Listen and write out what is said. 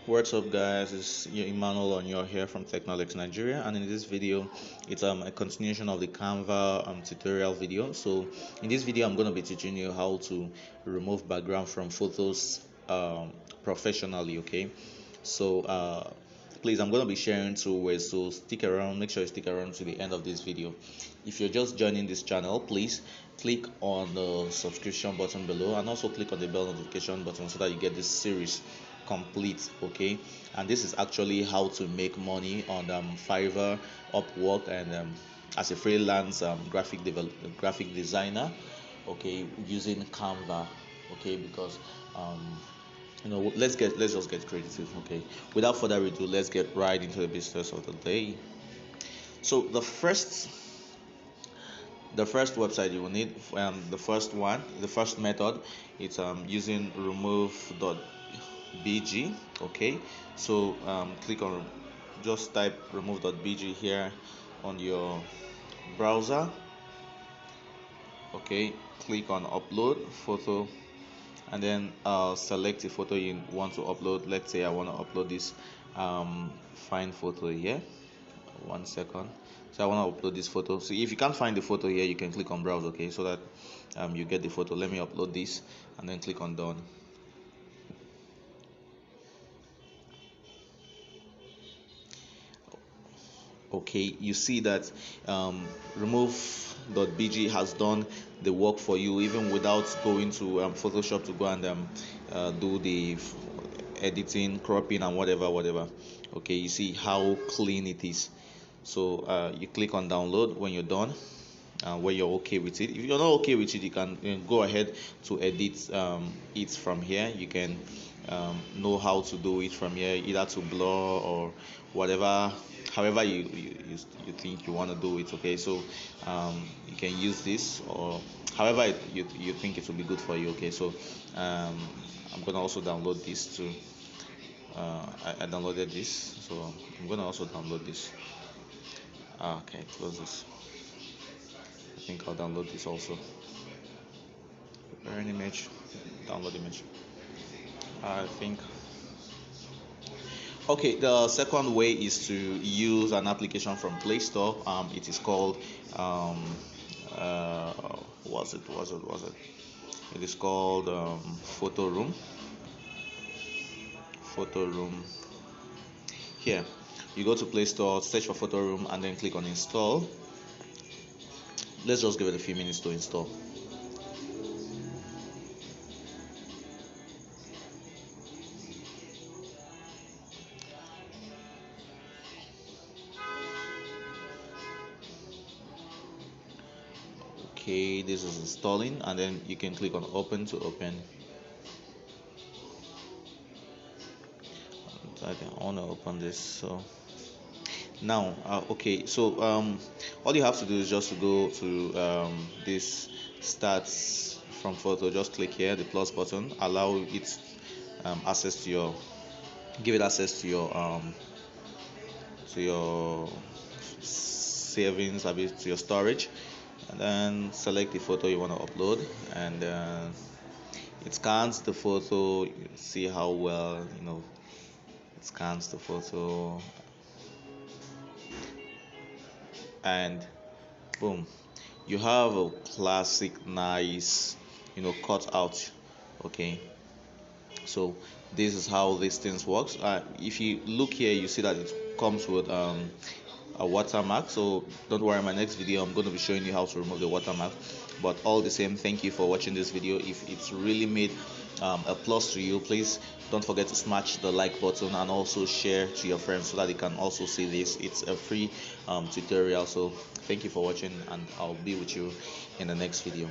What's up, guys? It's Emmanuel and you're here from Technolox Nigeria, and in this video it's a continuation of the Canva tutorial video. So in this video I'm going to be teaching you how to remove background from photos professionally. Okay, so please, I'm going to be sharing two ways, so stick around. Make sure you stick around to the end of this video. If you're just joining this channel, please click on the subscription button below and also click on the bell notification button so that you get this series complete. Okay, and this is actually how to make money on Fiverr, Upwork, and as a freelance graphic designer, okay, using Canva. Okay, because let's just get creative. Okay, without further ado, let's get right into the business of the day. So the first website you will need, the first method, it's using remove.bg. Okay, so click on, just type remove.bg here on your browser. Okay, click on upload photo, and then select the photo you want to upload. Let's say I want to upload this fine photo here. 1 second. So I want to upload this photo. So if you can't find the photo here, you can click on browse. Okay, so that you get the photo. Let me upload this and then click on done. Okay, you see that remove.bg has done the work for you even without going to Photoshop to go and do the editing, cropping, and whatever. Okay, you see how clean it is. So you click on download when you're done, when you're okay with it. If you're not okay with it, you can go ahead to edit it from here. You can know how to do it from here, either to blur or whatever, however you think you want to do it. Okay, so you can use this, or however you think it will be good for you. Okay, so I'm gonna also download this too. I downloaded this, so I'm gonna also download this. Okay, close this. I think I'll download this also. Prepare an image, download image. I think. Okay, the second way is to use an application from Play Store. It is called uh, was it? It is called Photo Room. Photo Room. Here, you go to Play Store, search for Photo Room, and then click on install. Let's just give it a few minutes to install. Okay, this is installing, and then you can click on open to open. I want to open this. So now, okay, so all you have to do is just to go to this starts from photo. Just click here, the plus button, allow it access to your, give it access to your savings, a bit to your storage, and then select the photo you want to upload, and it scans the photo. You see how well it scans the photo, and boom, you have a classic nice cut out. Okay, so this is how these things works. If you look here, you see that it comes with a watermark. So don't worry, my next video I'm going to be showing you how to remove the watermark. But all the same, thank you for watching this video. If it's really made a plus to you, please don't forget to smash the like button and also share to your friends so that they can also see this. It's a free tutorial. So thank you for watching, and I'll be with you in the next video.